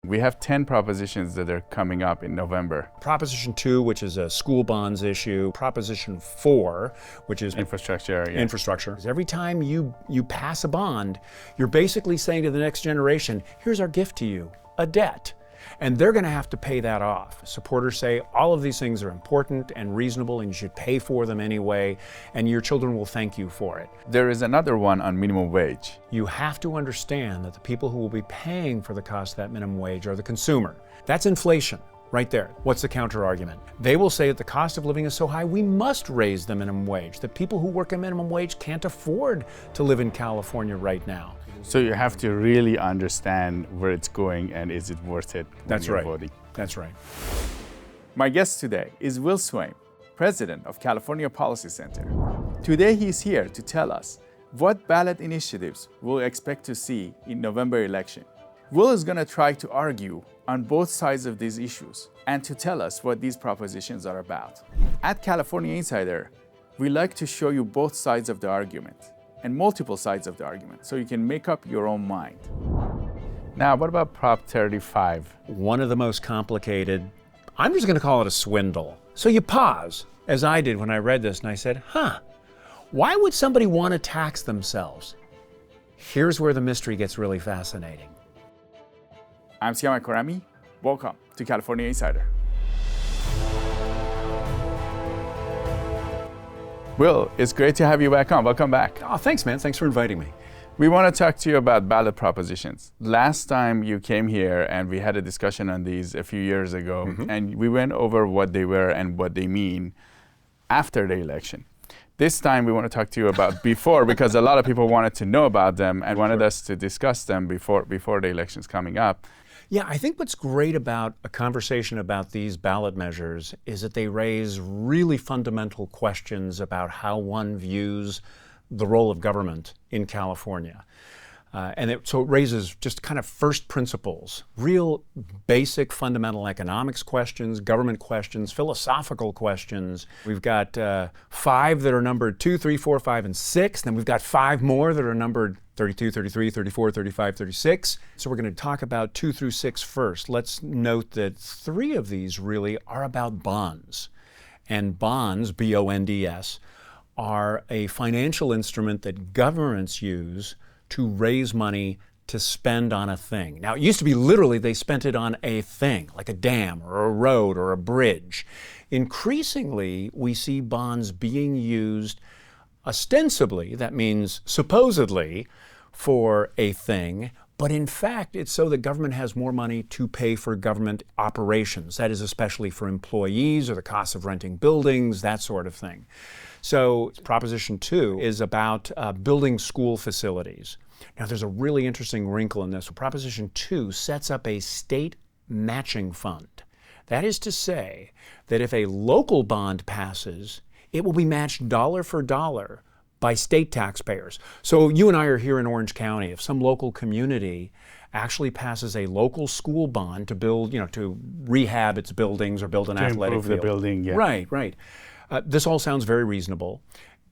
We have 10 propositions that are coming up in November. Proposition 2, which is a school bonds issue. Proposition 4, which is Infrastructure. Yeah. infrastructure. Every time you pass a bond, you're basically saying to the next generation, here's our gift to you, a debt. And they're going to have to pay that off. Supporters say all of these things are important and reasonable and you should pay for them anyway, and your children will thank you for it. There is another one on minimum wage. You have to understand that the people who will be paying for the cost of that minimum wage are the consumer. That's inflation right there. What's the counter argument? They will say that the cost of living is so high, we must raise the minimum wage. The people who work a minimum wage can't afford to live in California right now. So you have to really understand where it's going and is it worth it when That's you're right. voting. That's right. My guest today is Will Swaim, president of California Policy Center. Today he's here to tell us what ballot initiatives we'll expect to see in November election. Will is going to try to argue on both sides of these issues and to tell us what these propositions are about. At California Insider, we like to show you both sides of the argument and multiple sides of the argument, so you can make up your own mind. Now, what about Prop 35? One of the most complicated, I'm just going to call it a swindle. So you pause, as I did when I read this, and I said, why would somebody want to tax themselves? Here's where the mystery gets really fascinating. I'm Siyamak. Welcome to California Insider. Will, it's great to have you back on. Welcome back. Oh, thanks, man. Thanks for inviting me. We want to talk to you about ballot propositions. Last time you came here and we had a discussion on these a few years ago, and we went over what they were and what they mean after the election. This time we want to talk to you about before, because a lot of people wanted to know about them and wanted us to discuss them before the election's coming up. Yeah, I think what's great about a conversation about these ballot measures is that they raise really fundamental questions about how one views the role of government in California. So it raises just kind of first principles, real basic fundamental economics questions, government questions, philosophical questions. We've got 5 that are numbered 2, 3, 4, 5, and 6. Then we've got 5 more that are numbered 32, 33, 34, 35, 36. So we're going to talk about 2 through 6 first. Let's note that 3 of these really are about bonds. And bonds, B-O-N-D-S, are a financial instrument that governments use to raise money to spend on a thing. Now, it used to be literally they spent it on a thing, like a dam or a road or a bridge. Increasingly, we see bonds being used ostensibly, that means supposedly, for a thing, but in fact, it's so that government has more money to pay for government operations. That is especially for employees or the cost of renting buildings, that sort of thing. So Proposition 2 is about building school facilities. Now, there's a really interesting wrinkle in this. Proposition 2 sets up a state matching fund. That is to say that if a local bond passes, it will be matched dollar for dollar by state taxpayers. So you and I are here in Orange County. If some local community actually passes a local school bond to build, to rehab its buildings or build an athletic field. The building, yeah. Right. This all sounds very reasonable.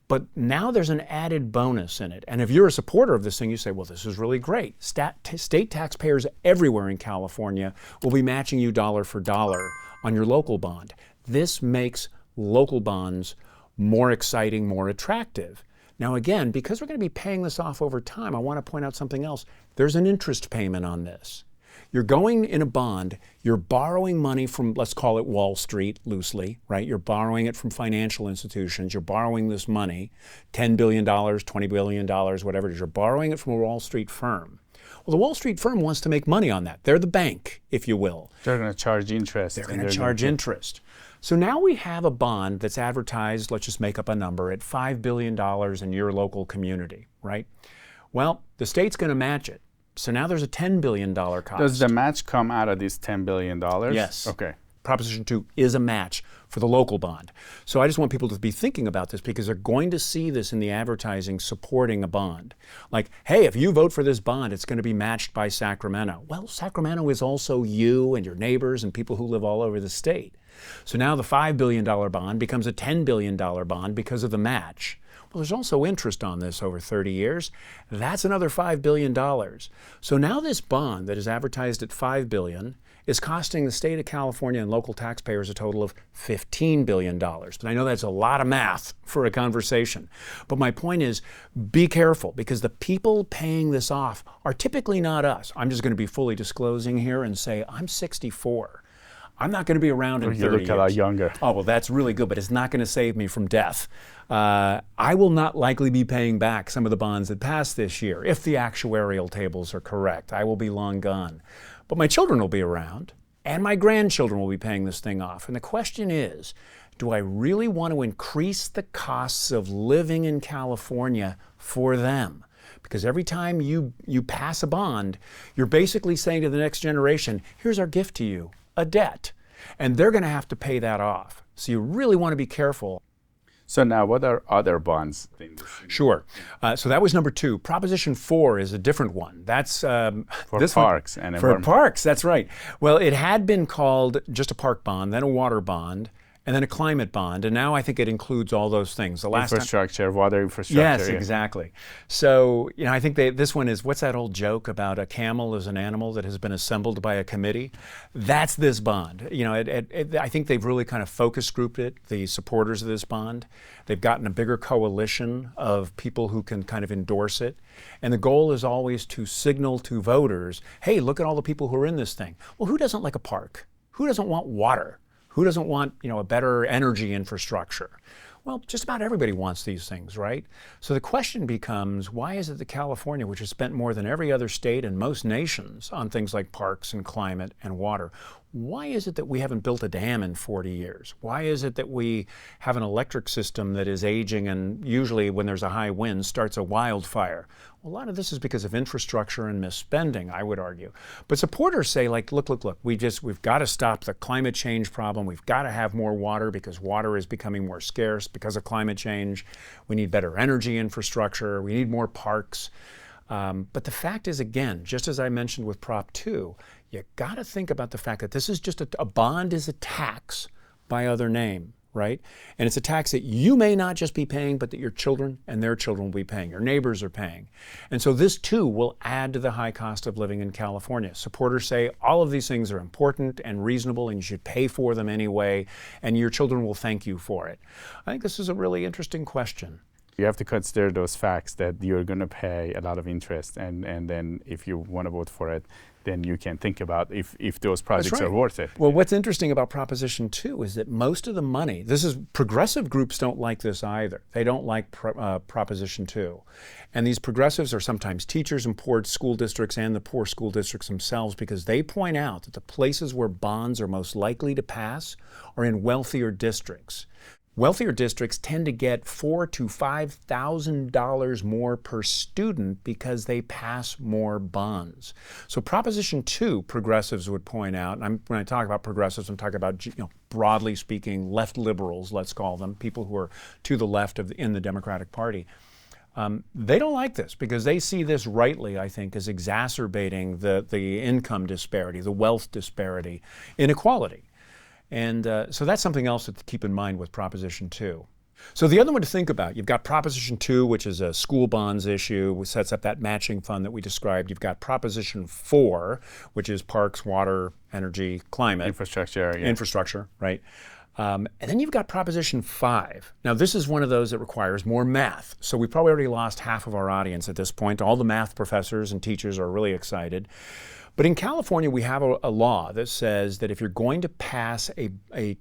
But now there's an added bonus in it. And if you're a supporter of this thing, you say, well, this is really great. State taxpayers everywhere in California will be matching you dollar for dollar on your local bond. This makes local bonds more exciting, more attractive. Now again, because we're going to be paying this off over time, I want to point out something else. There's an interest payment on this. You're going in a bond, you're borrowing money from, let's call it Wall Street loosely, right? You're borrowing it from financial institutions. You're borrowing this money, $10 billion, $20 billion, whatever it is. You're borrowing it from a Wall Street firm. Well, the Wall Street firm wants to make money on that. They're the bank, if you will. They're going to charge interest. They're going to charge interest. So now we have a bond that's advertised, let's just make up a number, at $5 billion in your local community, right? Well, the state's going to match it. So now there's a $10 billion cost. Does the match come out of this $10 billion? Yes. Okay. Proposition 2 is a match for the local bond. So I just want people to be thinking about this because they're going to see this in the advertising supporting a bond. Like, hey, if you vote for this bond, it's going to be matched by Sacramento. Well, Sacramento is also you and your neighbors and people who live all over the state. So now the $5 billion bond becomes a $10 billion bond because of the match. Well, there's also interest on this over 30 years. That's another $5 billion. So now this bond that is advertised at $5 billion is costing the state of California and local taxpayers a total of $15 billion. But I know that's a lot of math for a conversation. But my point is, be careful, because the people paying this off are typically not us. I'm just going to be fully disclosing here and say, I'm 64. I'm not going to be around in 30 years. You look a lot younger. Oh, well, that's really good, but it's not going to save me from death. I will not likely be paying back some of the bonds that passed this year, if the actuarial tables are correct. I will be long gone. But my children will be around, and my grandchildren will be paying this thing off. And the question is, do I really want to increase the costs of living in California for them? Because every time you pass a bond, you're basically saying to the next generation, here's our gift to you, a debt. And they're going to have to pay that off. So you really want to be careful. So now, what are other bonds? Sure. So that was number 2. Proposition 4 is a different one. That's for parks and for parks. That's right. Well, it had been called just a park bond, then a water bond, and then a climate bond, and now I think it includes all those things. The last infrastructure, water infrastructure. Yes, exactly. So, I think this one is, what's that old joke about a camel is an animal that has been assembled by a committee? That's this bond. I think they've really kind of focus grouped it, the supporters of this bond. They've gotten a bigger coalition of people who can kind of endorse it. And the goal is always to signal to voters, hey, look at all the people who are in this thing. Well, who doesn't like a park? Who doesn't want water? Who doesn't want, a better energy infrastructure? Well, just about everybody wants these things, right? So the question becomes, why is it that California, which has spent more than every other state and most nations on things like parks and climate and water, why is it that we haven't built a dam in 40 years? Why is it that we have an electric system that is aging and usually when there's a high wind starts a wildfire? Well, a lot of this is because of infrastructure and misspending, I would argue. But supporters say, look, we've got to stop the climate change problem. We've got to have more water because water is becoming more scarce because of climate change. We need better energy infrastructure. We need more parks. But the fact is, again, just as I mentioned with Prop 2, you got to think about the fact that this is just a bond is a tax by other name, right? And it's a tax that you may not just be paying, but that your children and their children will be paying, your neighbors are paying. And so this too will add to the high cost of living in California. Supporters say all of these things are important and reasonable and you should pay for them anyway, and your children will thank you for it. I think this is a really interesting question. You have to consider those facts that you're going to pay a lot of interest, and then if you want to vote for it, then you can think about if those projects are worth it. Well, what's interesting about Proposition 2 is that most of the money, progressive groups don't like this either. They don't like Proposition 2. And these progressives are sometimes teachers in poor school districts and the poor school districts themselves, because they point out that the places where bonds are most likely to pass are in wealthier districts. Wealthier districts tend to get $4,000 to $5,000 more per student because they pass more bonds. So Proposition 2, progressives would point out, and when I talk about progressives, I'm talking about, broadly speaking, left liberals, let's call them, people who are to the left in the Democratic Party. They don't like this because they see this rightly, I think, as exacerbating the income disparity, the wealth disparity, inequality. And so that's something else to keep in mind with Proposition 2. So the other one to think about, you've got Proposition 2, which is a school bonds issue, which sets up that matching fund that we described. You've got Proposition 4, which is parks, water, energy, climate. Infrastructure, yeah. Infrastructure, right. And then you've got Proposition 5. Now this is one of those that requires more math. So we've probably already lost half of our audience at this point. All the math professors and teachers are really excited. But in California, we have a law that says that if you're going to pass a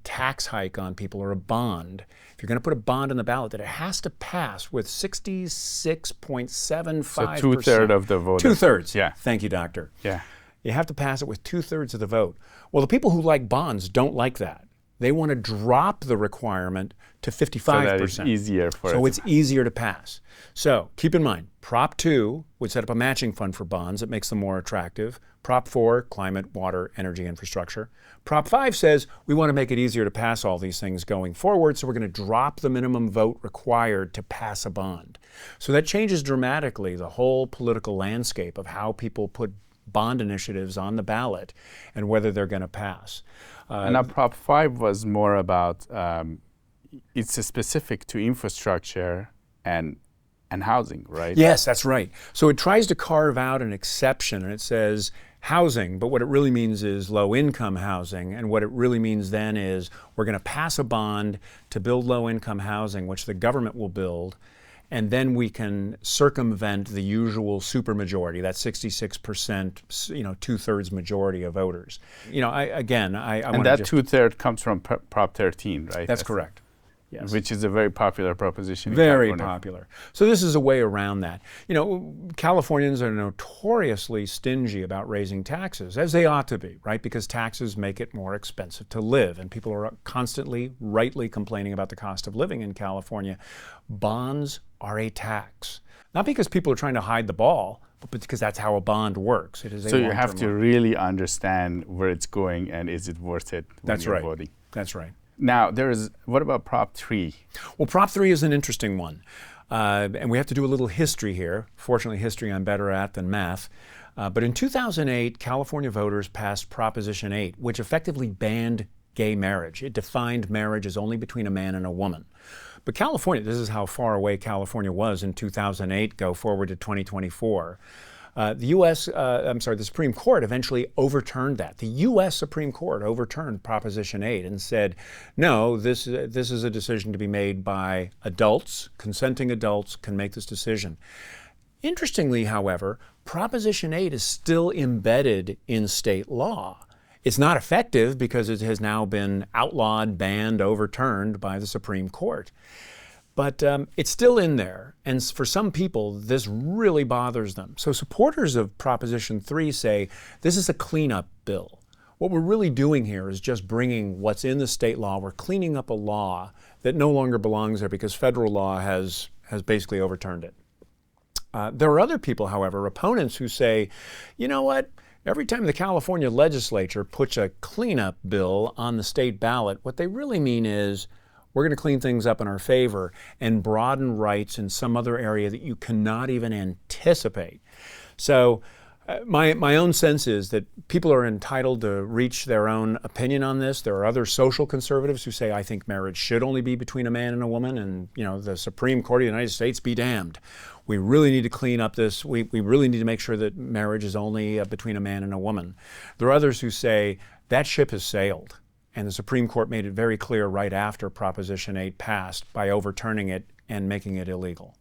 tax hike on people or a bond, if you're going to put a bond on the ballot, that it has to pass with 66.75%. So 2/3 of the vote. 2/3. Yeah. Thank you, doctor. Yeah. You have to pass it with 2/3 of the vote. Well, the people who like bonds don't like that. They want to drop the requirement to 55%. So that it's easier for So it's easier to pass. So keep in mind, Prop 2 would set up a matching fund for bonds that makes them more attractive. Prop 4, climate, water, energy, infrastructure. Prop 5 says we want to make it easier to pass all these things going forward, so we're going to drop the minimum vote required to pass a bond. So that changes dramatically the whole political landscape of how people put bond initiatives on the ballot and whether they're going to pass. And now Prop 5 was more about, it's specific to infrastructure and housing, right? Yes, that's right. So it tries to carve out an exception, and it says housing, but what it really means is low-income housing, and what it really means then is we're going to pass a bond to build low-income housing, which the government will build, and then we can circumvent the usual supermajority, that 66%, two-thirds majority of voters. And that two-thirds comes from Prop 13, right? That's correct. Yes. Which is a very popular proposition in Very California. popular. So this is a way around that. Californians are notoriously stingy about raising taxes, as they ought to be, right? Because taxes make it more expensive to live, and people are constantly, rightly complaining about the cost of living in California. Bonds are a tax. Not because people are trying to hide the ball, but because that's how a bond works. It is so you have to really understand where it's going and is it worth it when That's you're right. voting. That's right. Now, what about Prop 3? Well, Prop 3 is an interesting one. And we have to do a little history here. Fortunately, history I'm better at than math. But in 2008, California voters passed Proposition 8, which effectively banned gay marriage. It defined marriage as only between a man and a woman. But California, this is how far away California was in 2008, go forward to 2024. The Supreme Court eventually overturned that. The U.S. Supreme Court overturned Proposition 8 and said, no, this is a decision to be made by adults. Consenting adults can make this decision. Interestingly, however, Proposition 8 is still embedded in state law. It's not effective because it has now been outlawed, banned, overturned by the Supreme Court. But it's still in there, and for some people, this really bothers them. So supporters of Proposition 3 say, this is a cleanup bill. What we're really doing here is just bringing what's in the state law. We're cleaning up a law that no longer belongs there because federal law has basically overturned it. There are other people, however, opponents who say, you know what? Every time the California legislature puts a cleanup bill on the state ballot, what they really mean is, we're going to clean things up in our favor and broaden rights in some other area that you cannot even anticipate. So my own sense is that people are entitled to reach their own opinion on this. There are other social conservatives who say, I think marriage should only be between a man and a woman, and the Supreme Court of the United States be damned. We really need to clean up this. We really need to make sure that marriage is only between a man and a woman. There are others who say that ship has sailed. And the Supreme Court made it very clear right after Proposition 8 passed by overturning it and making it illegal.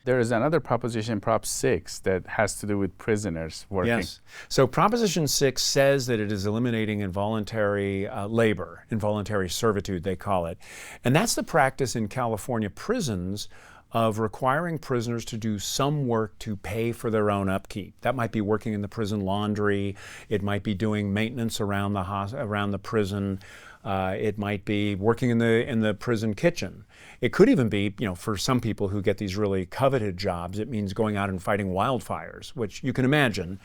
There is another proposition, Prop 6, that has to do with prisoners working. Yes. So Proposition 6 says that it is eliminating involuntary labor, involuntary servitude, they call it. And that's the practice in California prisons of requiring prisoners to do some work to pay for their own upkeep. That might be working in the prison laundry. It might be doing maintenance around the prison. It might be working in the prison kitchen. It could even be, for some people who get these really coveted jobs, it means going out and fighting wildfires, which you can imagine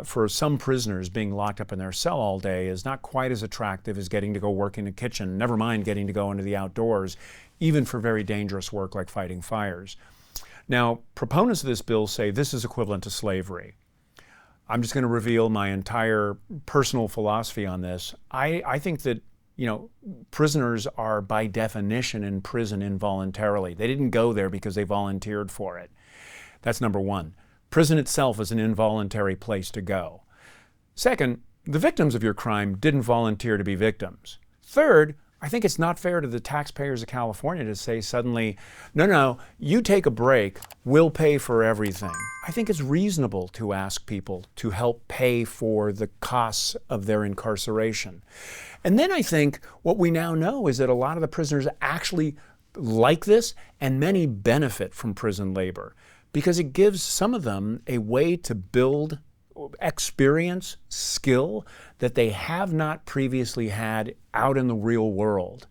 for some prisoners being locked up in their cell all day is not quite as attractive as getting to go work in a kitchen, never mind getting to go into the outdoors, even for very dangerous work like fighting fires. Now, proponents of this bill say this is equivalent to slavery. I'm just going to reveal my entire personal philosophy on this. I think that prisoners are by definition in prison involuntarily. They didn't go there because they volunteered for it. That's number one. Prison itself is an involuntary place to go. Second, the victims of your crime didn't volunteer to be victims. Third, I think it's not fair to the taxpayers of California to say suddenly, no, you take a break, we'll pay for everything. I think it's reasonable to ask people to help pay for the costs of their incarceration. And then I think what we now know is that a lot of the prisoners actually like this, and many benefit from prison labor because it gives some of them a way to build experience, skill that they have not previously had out in the real world.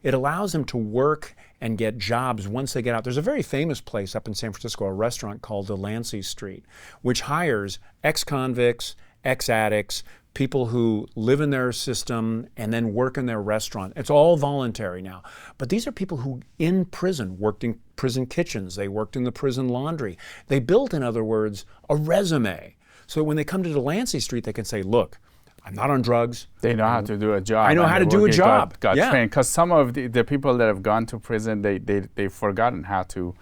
It allows them to work and get jobs once they get out. There's a very famous place up in San Francisco, a restaurant called Delancey Street, which hires ex-convicts, ex-addicts, people who live in their system and then work in their restaurant. It's all voluntary now. But these are people who in prison worked in prison kitchens. They worked in the prison laundry. They built, in other words, a resume. So when they come to Delancey Street, they can say, look, I'm not on drugs. They know how to do a job. I know how to do a job. Got trained. Because some of the people that have gone to prison, they've forgotten how to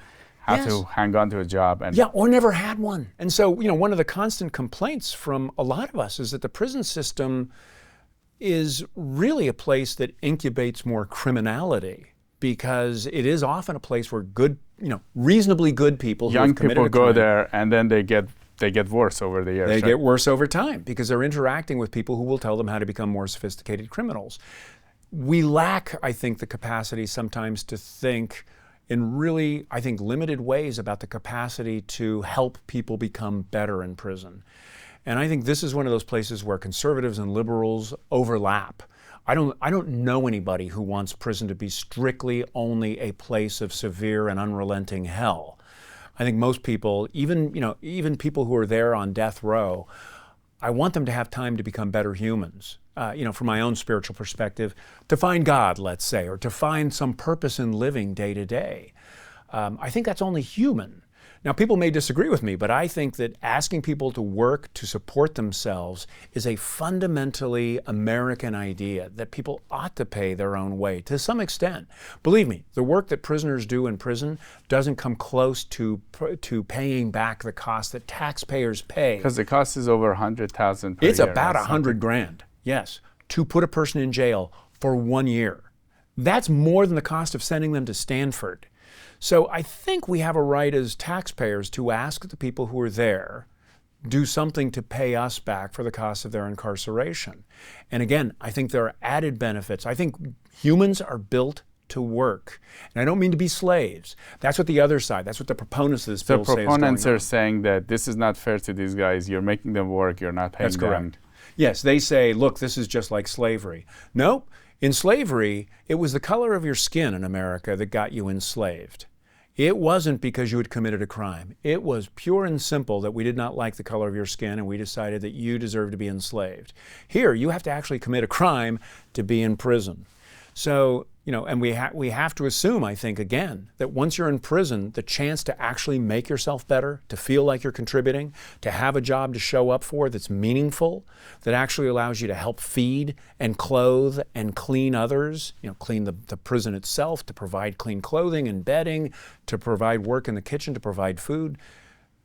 have to hang on to a job. And yeah, or never had one. And so, one of the constant complaints from a lot of us is that the prison system is really a place that incubates more criminality, because it is often a place where good, reasonably good people who young have committed people a go crime, there, and then they get worse over the years. They get worse over time because they're interacting with people who will tell them how to become more sophisticated criminals. We lack, I think, the capacity sometimes to think in really, I think, limited ways about the capacity to help people become better in prison. And I think this is one of those places where conservatives and liberals overlap. I don't know anybody who wants prison to be strictly only a place of severe and unrelenting hell. I think most people, even people who are there on death row, I want them to have time to become better humans. From my own spiritual perspective, to find God, let's say, or to find some purpose in living day to day. I think that's only human. Now, people may disagree with me, but I think that asking people to work to support themselves is a fundamentally American idea, that people ought to pay their own way to some extent. Believe me, the work that prisoners do in prison doesn't come close to paying back the cost that taxpayers pay. Because the cost is over $100,000 per year. It's about $100,000, yes, to put a person in jail for 1 year. That's more than the cost of sending them to Stanford. So I think we have a right as taxpayers to ask the people who are there do something to pay us back for the cost of their incarceration. And again, I think there are added benefits. I think humans are built to work. And I don't mean to be slaves. That's what the other side, that's what the proponents of this bill say is going on. The proponents are saying that this is not fair to these guys. You're making them work. You're not paying them. That's correct. Yes, they say, look, this is just like slavery. No, in slavery, it was the color of your skin in America that got you enslaved. It wasn't because you had committed a crime. It was pure and simple that we did not like the color of your skin and we decided that you deserve to be enslaved. Here, you have to actually commit a crime to be in prison. So, and we have to assume, I think, again, that once you're in prison, the chance to actually make yourself better, to feel like you're contributing, to have a job to show up for that's meaningful, that actually allows you to help feed and clothe and clean others, clean the prison itself, to provide clean clothing and bedding, to provide work in the kitchen, to provide food.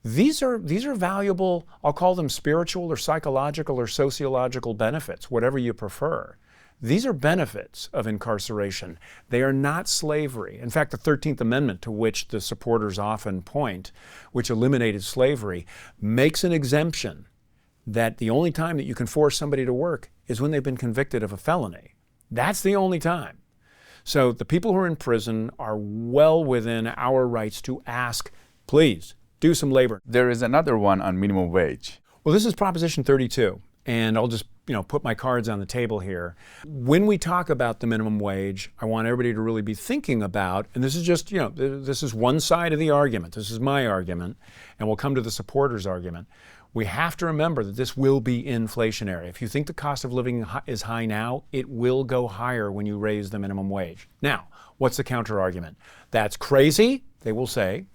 These are valuable, I'll call them spiritual or psychological or sociological benefits, whatever you prefer. These are benefits of incarceration. They are not slavery. In fact, the 13th Amendment, to which the supporters often point, which eliminated slavery, makes an exemption that the only time that you can force somebody to work is when they've been convicted of a felony. That's the only time. So the people who are in prison are well within our rights to ask, please, do some labor. There is another one on minimum wage. Well, this is Proposition 32, and I'll just put my cards on the table here. When we talk about the minimum wage, I want everybody to really be thinking about, and this is just, this is one side of the argument. This is my argument, and we'll come to the supporters' argument. We have to remember that this will be inflationary. If you think the cost of living is high now, it will go higher when you raise the minimum wage. Now, what's the counter argument? That's crazy, they will say.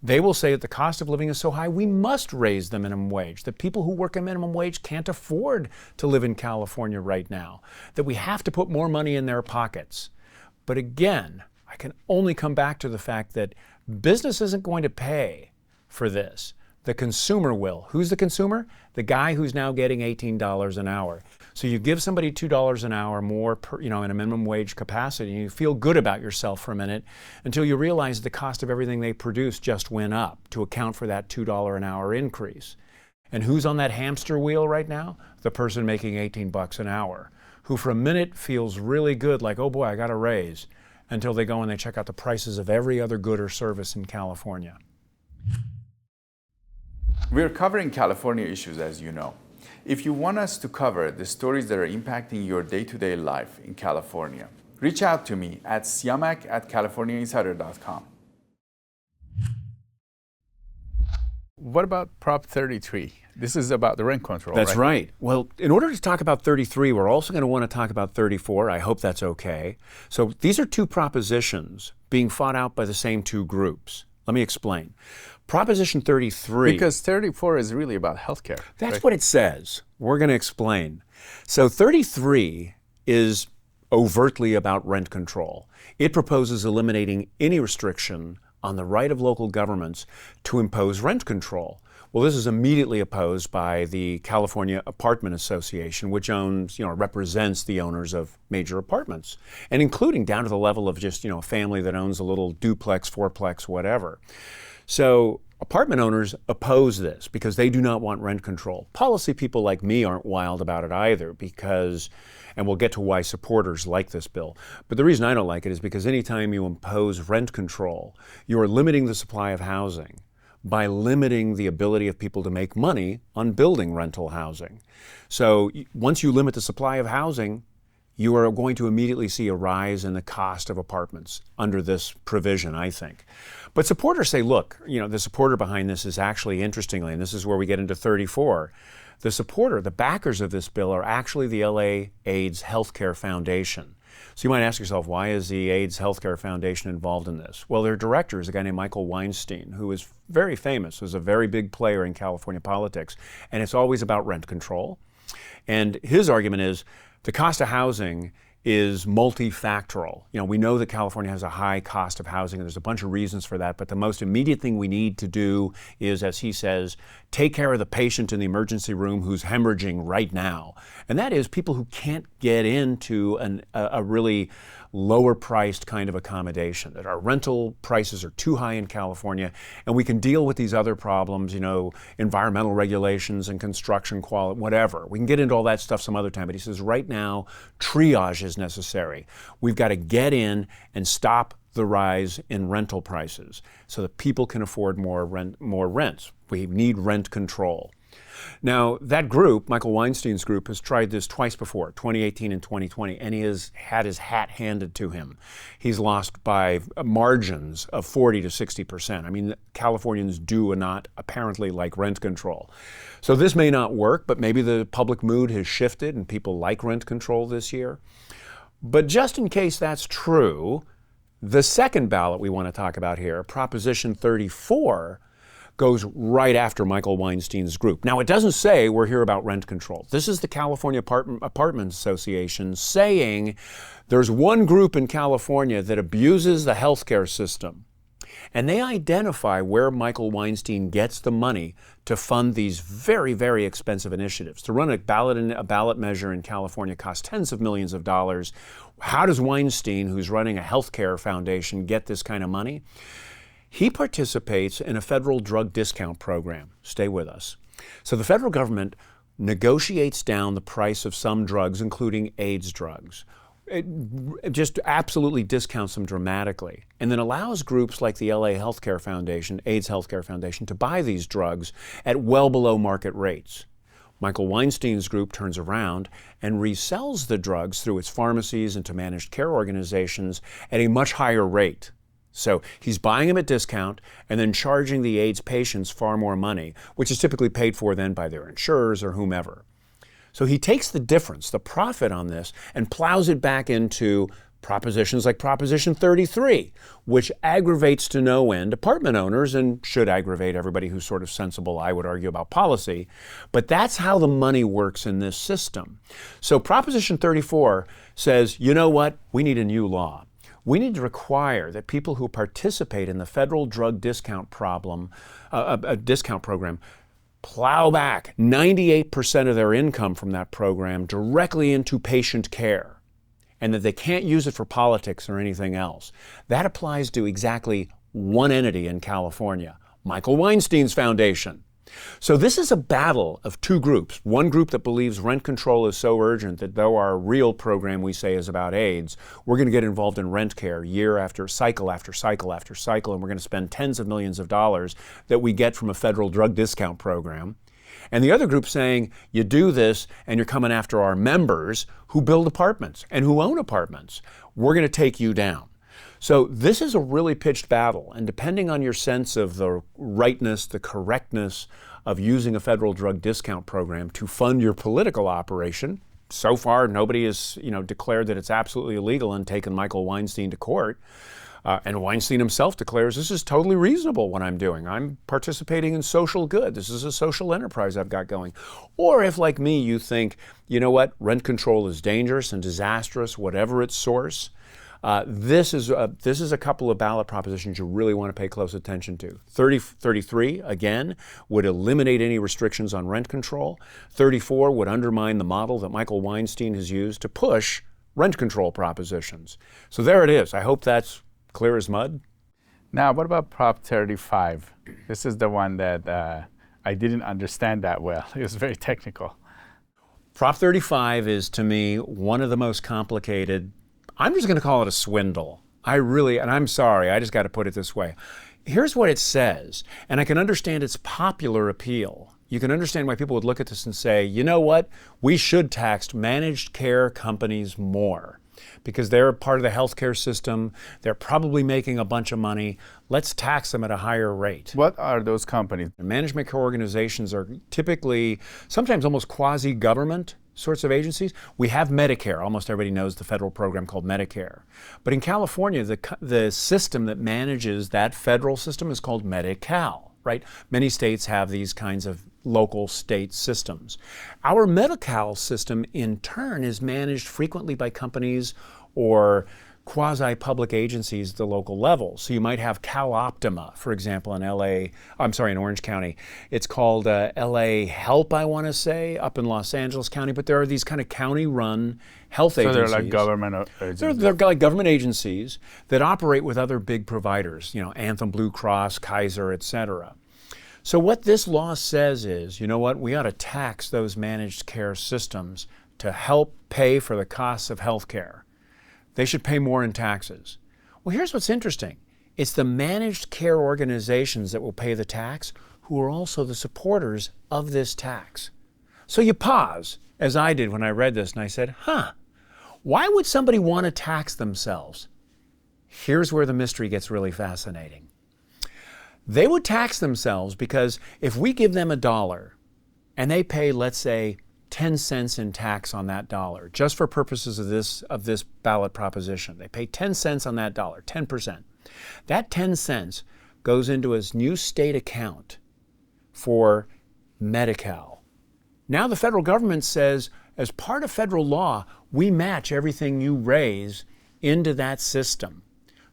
They will say that the cost of living is so high, we must raise the minimum wage. That people who work a minimum wage can't afford to live in California right now. That we have to put more money in their pockets. But again, I can only come back to the fact that business isn't going to pay for this. The consumer will. Who's the consumer? The guy who's now getting $18 an hour. So you give somebody $2 an hour more per, in a minimum wage capacity, and you feel good about yourself for a minute until you realize the cost of everything they produce just went up to account for that $2 an hour increase. And who's on that hamster wheel right now? The person making $18 an hour, who for a minute feels really good, like, oh boy, I got a raise, until they go and they check out the prices of every other good or service in California. We're covering California issues, as you know. If you want us to cover the stories that are impacting your day-to-day life in California, reach out to me at siyamak@californiainsider.com. What about Prop 33? This is about the rent control, That's right. Well, in order to talk about 33, we're also going to want to talk about 34. I hope that's okay. So these are two propositions being fought out by the same two groups. Let me explain. Proposition 33. Because 34 is really about healthcare. That's right? what it says. We're going to explain. So 33 is overtly about rent control. It proposes eliminating any restriction on the right of local governments to impose rent control. Well, this is immediately opposed by the California Apartment Association, which represents the owners of major apartments, and including down to the level of just, a family that owns a little duplex, fourplex, whatever. So apartment owners oppose this because they do not want rent control. Policy people like me aren't wild about it either because, and we'll get to why supporters like this bill, but the reason I don't like it is because anytime you impose rent control, you are limiting the supply of housing by limiting the ability of people to make money on building rental housing. So once you limit the supply of housing, you are going to immediately see a rise in the cost of apartments under this provision, I think. But supporters say, look, the supporter behind this is actually, interestingly, and this is where we get into 34, the backers of this bill are actually the LA AIDS Healthcare Foundation. So you might ask yourself, why is the AIDS Healthcare Foundation involved in this? Well, their director is a guy named Michael Weinstein, who is very famous, who's a very big player in California politics, and it's always about rent control. And his argument is the cost of housing is multifactorial. We know that California has a high cost of housing, and there's a bunch of reasons for that, but the most immediate thing we need to do is, as he says, take care of the patient in the emergency room who's hemorrhaging right now. And that is people who can't get into a really lower priced kind of accommodation, that our rental prices are too high in California, and we can deal with these other problems, environmental regulations and construction quality, whatever. We can get into all that stuff some other time, but he says right now, triage is necessary. We've got to get in and stop the rise in rental prices so that people can afford more rents. We need rent control. Now, that group, Michael Weinstein's group, has tried this twice before, 2018 and 2020, and he has had his hat handed to him. He's lost by margins of 40 to 60%. I mean, Californians do not apparently like rent control. So this may not work, but maybe the public mood has shifted and people like rent control this year. But just in case that's true, the second ballot we want to talk about here, Proposition 34, goes right after Michael Weinstein's group. Now, it doesn't say we're here about rent control. This is the California Apartment Association saying there's one group in California that abuses the healthcare system. And they identify where Michael Weinstein gets the money to fund these very, very expensive initiatives. To run a ballot measure in California costs tens of millions of dollars. How does Weinstein, who's running a healthcare foundation, get this kind of money? He participates in a federal drug discount program. Stay with us. So the federal government negotiates down the price of some drugs, including AIDS drugs. It just absolutely discounts them dramatically, and then allows groups like the LA Healthcare Foundation, AIDS Healthcare Foundation, to buy these drugs at well below market rates. Michael Weinstein's group turns around and resells the drugs through its pharmacies and to managed care organizations at a much higher rate. So he's buying them at discount and then charging the AIDS patients far more money, which is typically paid for then by their insurers or whomever. So he takes the difference, the profit on this, and plows it back into propositions like Proposition 33, which aggravates to no end apartment owners and should aggravate everybody who's sort of sensible, I would argue, about policy. But that's how the money works in this system. So Proposition 34 says, you know what? We need a new law. We need to require that people who participate in the federal drug discount program plow back 98% of their income from that program directly into patient care, and that they can't use it for politics or anything else. That applies to exactly one entity in California, Michael Weinstein's foundation. So this is a battle of two groups. One group that believes rent control is so urgent that though our real program, we say, is about AIDS, we're going to get involved in rent care year after cycle after cycle after cycle, and we're going to spend tens of millions of dollars that we get from a federal drug discount program. And the other group saying, you do this and you're coming after our members who build apartments and who own apartments. We're going to take you down. So this is a really pitched battle, and depending on your sense of the rightness, the correctness of using a federal drug discount program to fund your political operation, so far nobody has declared that it's absolutely illegal and taken Michael Weinstein to court. And Weinstein himself declares, this is totally reasonable what I'm doing. I'm participating in social good. This is a social enterprise I've got going. Or if, like me, you think, you know what, rent control is dangerous and disastrous, whatever its source, This is a couple of ballot propositions you really want to pay close attention to. 33, again, would eliminate any restrictions on rent control. 34 would undermine the model that Michael Weinstein has used to push rent control propositions. So there it is. I hope that's clear as mud. Now, what about Prop 35? This is the one that I didn't understand that well. It was very technical. Prop 35 is, to me, one of the most complicated. I'm just going to call it a swindle. And I'm sorry, I just got to put it this way. Here's what it says, and I can understand its popular appeal. You can understand why people would look at this and say, you know what, we should tax managed care companies more because they're part of the healthcare system. They're probably making a bunch of money. Let's tax them at a higher rate. What are those companies? Management care organizations are typically, sometimes almost quasi-government sorts of agencies. We have Medicare. Almost everybody knows the federal program called Medicare. But in California, the system that manages that federal system is called Medi-Cal, right? Many states have these kinds of local state systems. Our Medi-Cal system, in turn, is managed frequently by companies or quasi-public agencies at the local level. So you might have CalOptima, for example, in in Orange County. It's called LA Help, I want to say, up in Los Angeles County. But there are these kind of county-run health agencies. So they're like government agencies? They're like government agencies that operate with other big providers, Anthem, Blue Cross, Kaiser, et cetera. So what this law says is, you know what, we ought to tax those managed care systems to help pay for the costs of health care. They should pay more in taxes. Well, here's what's interesting. It's the managed care organizations that will pay the tax who are also the supporters of this tax. So you pause, as I did when I read this, and I said, why would somebody want to tax themselves? Here's where the mystery gets really fascinating. They would tax themselves because if we give them $1 and they pay, let's say, 10 cents in tax on that dollar, just for purposes of this ballot proposition, they pay 10 cents on that dollar, 10%. That 10 cents goes into a new state account for Medi-Cal. Now the federal government says, as part of federal law, we match everything you raise into that system.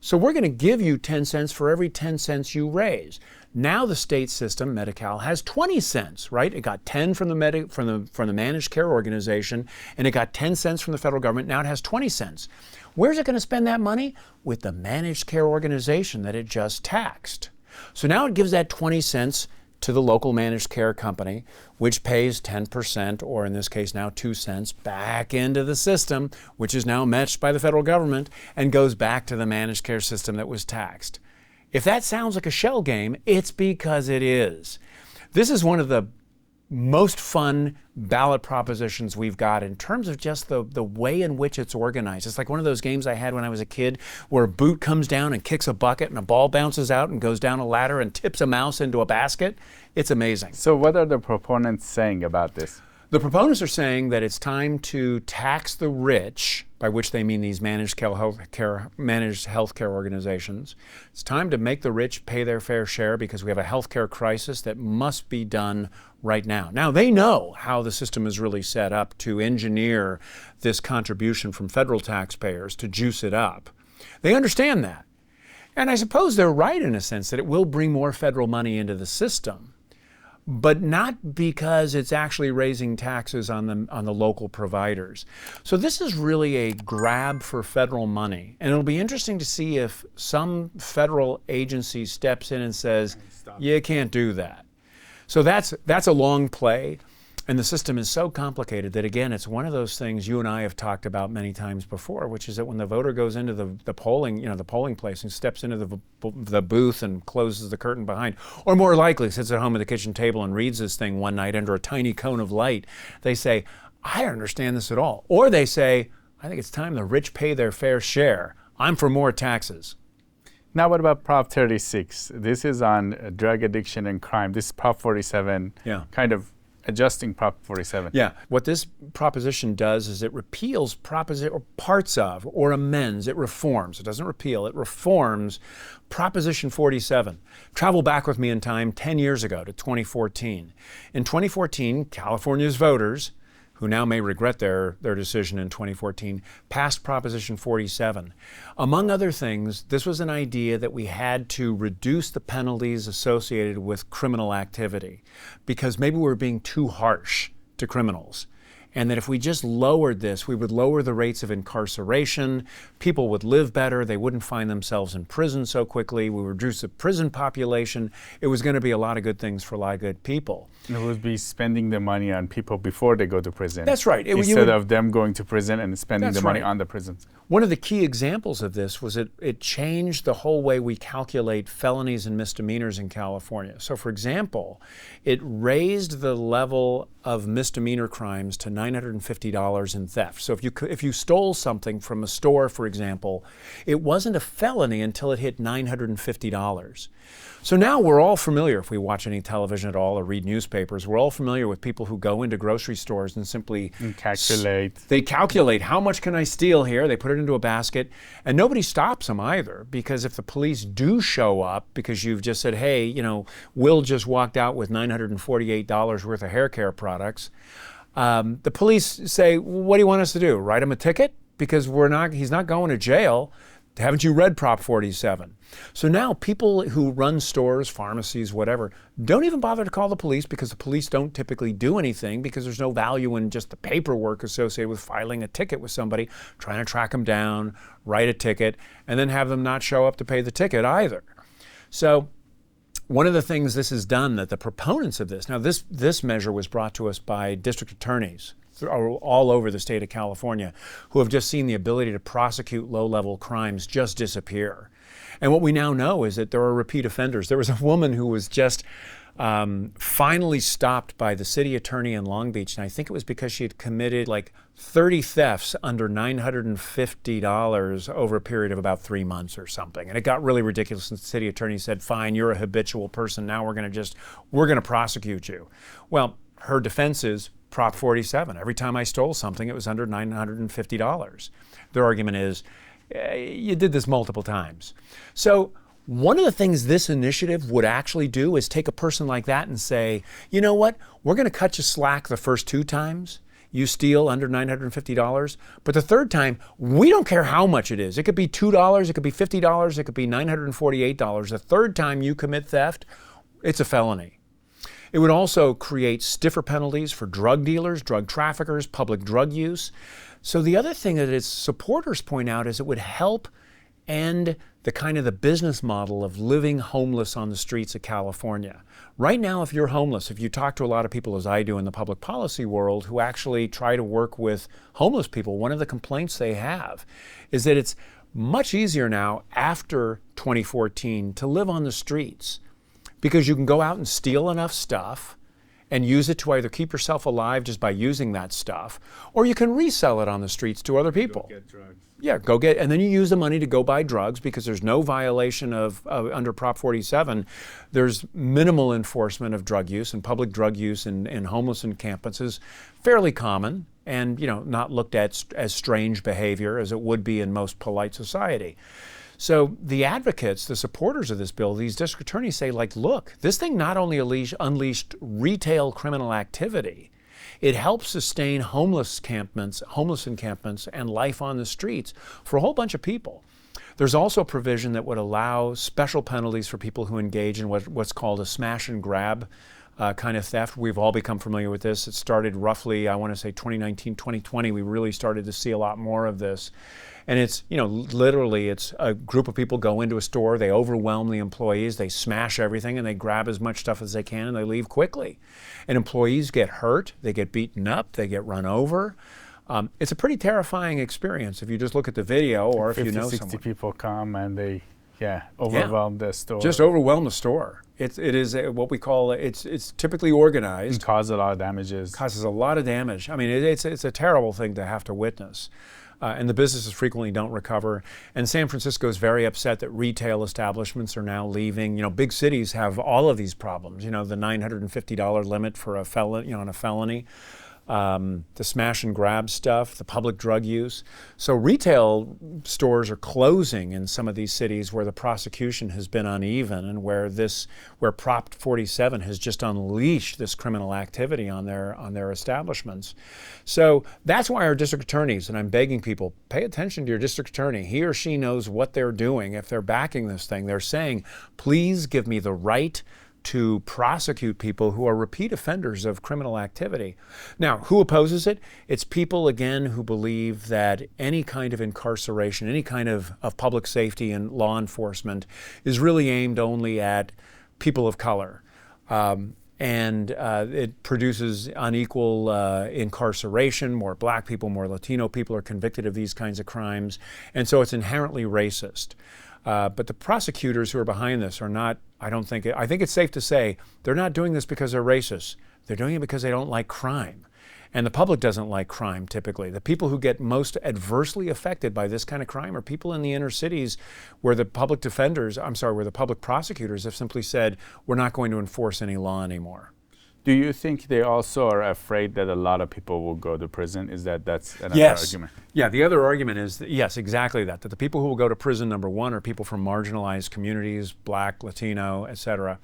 So we're going to give you 10 cents for every 10 cents you raise. Now the state system, Medi-Cal, has 20 cents, right? It got 10 from the managed care organization, and it got 10 cents from the federal government. Now it has 20 cents. Where's it going to spend that money? With the managed care organization that it just taxed. So now it gives that 20 cents to the local managed care company, which pays 10%, or in this case now 2 cents, back into the system, which is now matched by the federal government, and goes back to the managed care system that was taxed. If that sounds like a shell game, it's because it is. This is one of the most fun ballot propositions we've got in terms of just the way in which it's organized. It's like one of those games I had when I was a kid where a boot comes down and kicks a bucket and a ball bounces out and goes down a ladder and tips a mouse into a basket. It's amazing. So what are the proponents saying about this? The proponents are saying that it's time to tax the rich, by which they mean these managed healthcare organizations. It's time to make the rich pay their fair share because we have a healthcare crisis that must be done right now. Now, they know how the system is really set up to engineer this contribution from federal taxpayers to juice it up. They understand that. And I suppose they're right in a sense that it will bring more federal money into the system, but not because it's actually raising taxes on the local providers. So this is really a grab for federal money. And it'll be interesting to see if some federal agency steps in and says, you can't do that. So that's a long play. And the system is so complicated that, again, it's one of those things you and I have talked about many times before, which is that when the voter goes into the polling place and steps into the booth and closes the curtain behind, or more likely sits at home at the kitchen table and reads this thing one night under a tiny cone of light, they say, I don't understand this at all. Or they say, I think it's time the rich pay their fair share. I'm for more taxes. Now what about Prop 36? This is on drug addiction and crime. This is Prop 47, kind of adjusting Prop 47. Yeah. What this proposition does is it repeals or parts of or amends. It reforms. It doesn't repeal. It reforms Proposition 47. Travel back with me in time 10 years ago to 2014. In 2014, California's voters, who now may regret their decision in 2014, passed Proposition 47. Among other things, this was an idea that we had to reduce the penalties associated with criminal activity because maybe we were being too harsh to criminals. And that if we just lowered this, we would lower the rates of incarceration, people would live better, they wouldn't find themselves in prison so quickly, we would reduce the prison population. It was going to be a lot of good things for a lot of good people. It would be spending the money on people before they go to prison. That's right. Instead of them going to prison and spending the money on the prisons. One of the key examples of this was it changed the whole way we calculate felonies and misdemeanors in California. So for example, it raised the level of misdemeanor crimes to $950 in theft. So if you stole something from a store, for example, it wasn't a felony until it hit $950. So now we're all familiar, if we watch any television at all or read newspapers, we're all familiar with people who go into grocery stores and simply They calculate how much can I steal here, they put it into a basket, and nobody stops them either, because if the police do show up because you've just said, hey, you know, Will just walked out with $948 worth of hair care products, the police say, what do you want us to do? Write him a ticket? Because he's not going to jail. Haven't you read Prop 47? So now people who run stores, pharmacies, whatever, don't even bother to call the police because the police don't typically do anything because there's no value in just the paperwork associated with filing a ticket with somebody, trying to track them down, write a ticket, and then have them not show up to pay the ticket either. So one of the things this has done that the proponents of this, now this measure was brought to us by district attorneys all over the state of California who have just seen the ability to prosecute low-level crimes just disappear. And what we now know is that there are repeat offenders. There was a woman who was just finally stopped by the city attorney in Long Beach, and I think it was because she had committed like 30 thefts under $950 over a period of about 3 months or something. And it got really ridiculous, and the city attorney said, fine, you're a habitual person, now we're going to prosecute you. Well, her defense is Prop 47. Every time I stole something, it was under $950. Their argument is, you did this multiple times. So one of the things this initiative would actually do is take a person like that and say, you know what, we're going to cut you slack the first 2 times. You steal under $950, but the third time, we don't care how much it is. It could be $2, it could be $50, it could be $948. The third time you commit theft, it's a felony. It would also create stiffer penalties for drug dealers, drug traffickers, public drug use. So the other thing that its supporters point out is it would help end the business model of living homeless on the streets of California. Right now, if you're homeless, if you talk to a lot of people, as I do in the public policy world, who actually try to work with homeless people, one of the complaints they have is that it's much easier now after 2014 to live on the streets, because you can go out and steal enough stuff and use it to either keep yourself alive just by using that stuff, or you can resell it on the streets to other people. Go get drugs. Yeah, and then you use the money to go buy drugs because there's no violation of under Prop 47. There's minimal enforcement of drug use, and public drug use in homeless encampments is fairly common and not looked at as strange behavior as it would be in most polite society. So the advocates, the supporters of this bill, these district attorneys say, look, this thing not only unleashed retail criminal activity, it helps sustain homeless encampments and life on the streets for a whole bunch of people. There's also a provision that would allow special penalties for people who engage in what's called a smash and grab kind of theft. We've all become familiar with this. It started roughly, I want to say 2019, 2020, we really started to see a lot more of this. And it's, literally it's a group of people go into a store, they overwhelm the employees, they smash everything, and they grab as much stuff as they can, and they leave quickly. And employees get hurt, they get beaten up, they get run over. It's a pretty terrifying experience if you just look at the video or if you know 60 someone. people come and they overwhelm the store. Just overwhelm the store. It is what we call, it's typically organized. It causes a lot of damages. Causes a lot of damage. I mean, it's a terrible thing to have to witness. And the businesses frequently don't recover. And San Francisco is very upset that retail establishments are now leaving. Big cities have all of these problems. The $950 limit for a felony, on a felony. the smash and grab stuff, the public drug use. So retail stores are closing in some of these cities where the prosecution has been uneven and where Prop 47 has just unleashed this criminal activity on their establishments. So that's why our district attorneys, and I'm begging people, pay attention to your district attorney. He or she knows what they're doing. If they're backing this thing, they're saying, please give me the right to prosecute people who are repeat offenders of criminal activity. Now, who opposes it? It's people, again, who believe that any kind of incarceration, any kind of public safety and law enforcement is really aimed only at people of color. And it produces unequal incarceration. More black people, more Latino people are convicted of these kinds of crimes. And so it's inherently racist. But the prosecutors who are behind this are not, I think it's safe to say, they're not doing this because they're racist. They're doing it because they don't like crime. And the public doesn't like crime typically. The people who get most adversely affected by this kind of crime are people in the inner cities where the public prosecutors have simply said, we're not going to enforce any law anymore. Do you think they also are afraid that a lot of people will go to prison? That's another argument? Yeah, the other argument is that, yes, exactly that the people who will go to prison, number one, are people from marginalized communities, black, Latino, etc.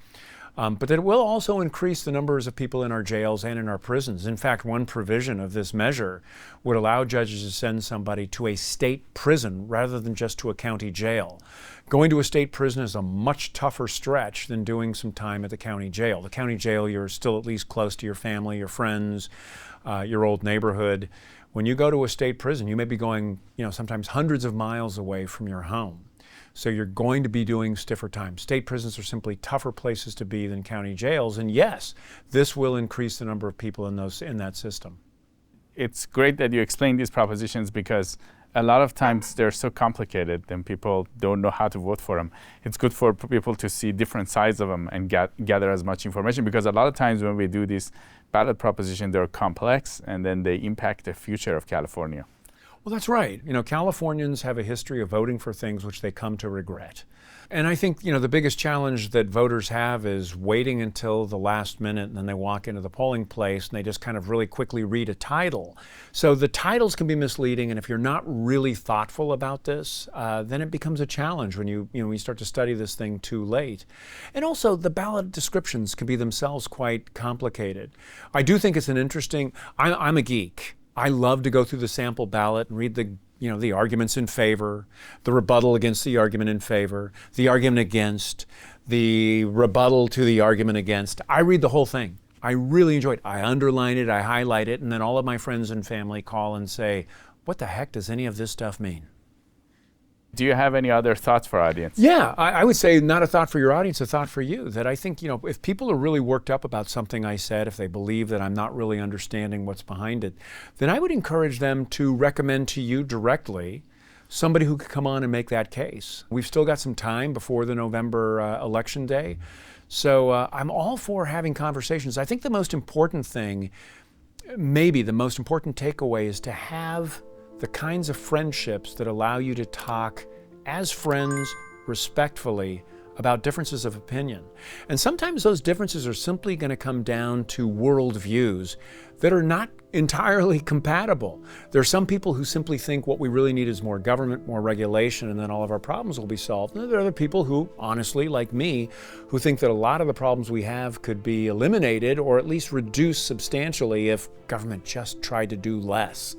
But that it will also increase the numbers of people in our jails and in our prisons. In fact, one provision of this measure would allow judges to send somebody to a state prison rather than just to a county jail. Going to a state prison is a much tougher stretch than doing some time at the county jail. The county jail, you're still at least close to your family, your friends, your old neighborhood. When you go to a state prison, you may be going, sometimes hundreds of miles away from your home. So you're going to be doing stiffer time. State prisons are simply tougher places to be than county jails. And yes, this will increase the number of people in that system. It's great that you explain these propositions because a lot of times they're so complicated and people don't know how to vote for them. It's good for people to see different sides of them and gather as much information, because a lot of times when we do these ballot propositions, they're complex and then they impact the future of California. Well, that's right. Californians have a history of voting for things which they come to regret. And I think, the biggest challenge that voters have is waiting until the last minute and then they walk into the polling place and they just kind of really quickly read a title. So the titles can be misleading, and if you're not really thoughtful about this, then it becomes a challenge when you start to study this thing too late. And also the ballot descriptions can be themselves quite complicated. I do think it's an interesting, I'm a geek. I love to go through the sample ballot and read the arguments in favor, the rebuttal against the argument in favor, the argument against, the rebuttal to the argument against. I read the whole thing. I really enjoy it. I underline it, I highlight it, and then all of my friends and family call and say, what the heck does any of this stuff mean? Do you have any other thoughts for our audience? Yeah, I would say not a thought for your audience, a thought for you. That I think, if people are really worked up about something I said, if they believe that I'm not really understanding what's behind it, then I would encourage them to recommend to you directly somebody who could come on and make that case. We've still got some time before the November election day. So I'm all for having conversations. I think the most important thing, maybe the most important takeaway, is to have the kinds of friendships that allow you to talk as friends respectfully about differences of opinion. And sometimes those differences are simply going to come down to worldviews that are not entirely compatible. There are some people who simply think what we really need is more government, more regulation, and then all of our problems will be solved. And there are other people who, honestly, like me, who think that a lot of the problems we have could be eliminated or at least reduced substantially if government just tried to do less.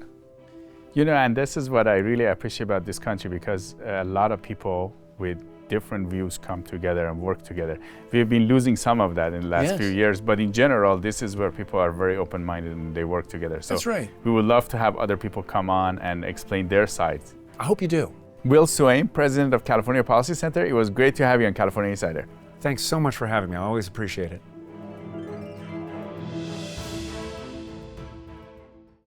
And this is what I really appreciate about this country, because a lot of people with different views come together and work together. We've been losing some of that in the last few years, but in general, this is where people are very open-minded and they work together. So that's right. We would love to have other people come on and explain their sides. I hope you do. Will Swaim, President of California Policy Center, it was great to have you on California Insider. Thanks so much for having me. I always appreciate it.